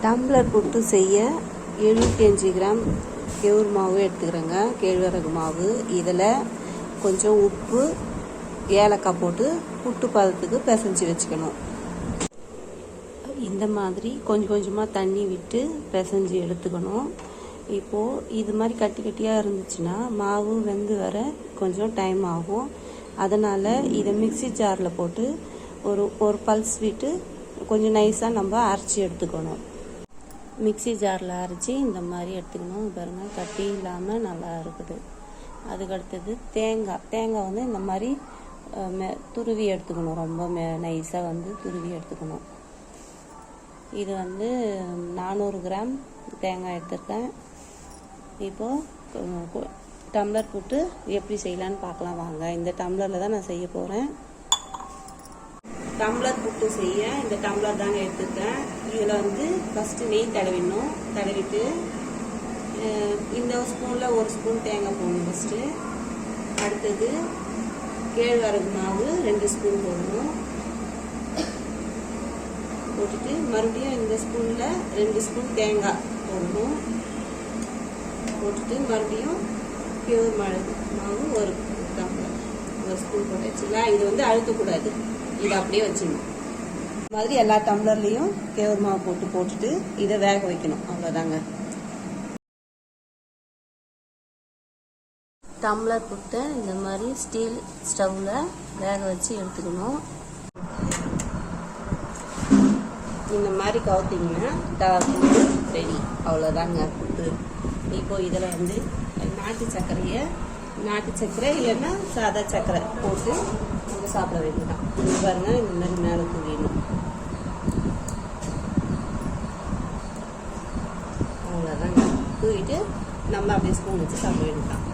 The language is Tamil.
டம்ளர் புட்டு செய்ய 75 கிராம் கெவுரு மாவு எடுத்துக்கிறேங்க. கேழ்வரகு மாவு. இதில் கொஞ்சம் உப்பு, ஏலக்காய் போட்டு புட்டு பதத்துக்கு பிசைஞ்சு வச்சுக்கணும். இந்த மாதிரி கொஞ்சம் கொஞ்சமாக தண்ணி விட்டு பிசைஞ்சு எடுத்துக்கணும். இப்போது இது மாதிரி கட்டி கட்டியாக இருந்துச்சுன்னா மாவு வெந்து வர கொஞ்சம் டைம் ஆகும். அதனால் இதை மிக்சி ஜாரில் போட்டு ஒரு பல்ஸ் விட்டு கொஞ்சம் நைஸாக நம்ம அரைச்சி எடுத்துக்கணும். மிக்சி ஜாரில் அரைச்சி இந்த மாதிரி எடுத்துக்கணும். பாருங்கள், கட்டி இல்லாமல் நல்லா இருக்குது. அதுக்கடுத்தது தேங்காய் வந்து இந்த மாதிரி துருவி எடுத்துக்கணும். ரொம்ப நைஸாக வந்து துருவி எடுத்துக்கணும். இது வந்து 400 கிராம் தேங்காய் எடுத்துருக்கேன். இப்போது டம்ளர் போட்டு எப்படி செய்யலான்னு பார்க்கலாம் வாங்க. இந்த டம்ளரில் தான் நான் செய்ய போகிறேன். டம்ளர் புட்டு செய்ய இந்த டம்ளர் தாங்க எடுத்துருக்கேன். இதில் வந்து ஃபஸ்ட்டு நெய் தடவிட்டு இந்த ஸ்பூனில் ஒரு ஸ்பூன் தேங்காய் போடணும் ஃபஸ்ட்டு. அடுத்தது கேழ்வரகு மாவு 2 ஸ்பூன் போடணும். போட்டுட்டு மறுபடியும் இந்த ஸ்பூனில் 2 ஸ்பூன் தேங்காய் போடணும். போட்டுட்டு மறுபடியும் கேழ்வரகு மாவு ஒரு டம்ளர் ஒரு ஸ்பூன் போட்டு வச்சுக்கலாம். இது வந்து அழுத்தக்கூடாது, இதை அப்படியே வச்சிடணும். இந்த மாதிரி எல்லா டம்ளர்லையும் கேழ்வரகு மாவு போட்டுட்டு இதை வேக வைக்கணும். அவ்வளோதாங்க. டம்ளர் புட்டு இந்த மாதிரி ஸ்டீல் ஸ்டவ்வில் வேக வச்சு எடுத்துக்கணும். இந்த மாதிரி கவுத்திங்கன்னா புட்டு ரெடி. அவ்வளோதாங்க புட்டு. இப்போ இதில் வந்து நாட்டு சர்க்கரை இல்லைன்னா சாதா சர்க்கரை போட்டு நம்ம சாப்பிட வேண்டியதான். இது பாருங்க, இந்த மாதிரி மேலே தூவிடணும். அவ்வளோதாங்க. தூவிட்டு நம்ம அப்படியே ஸ்பூன் வச்சு சாப்பிட வேண்டியதான்.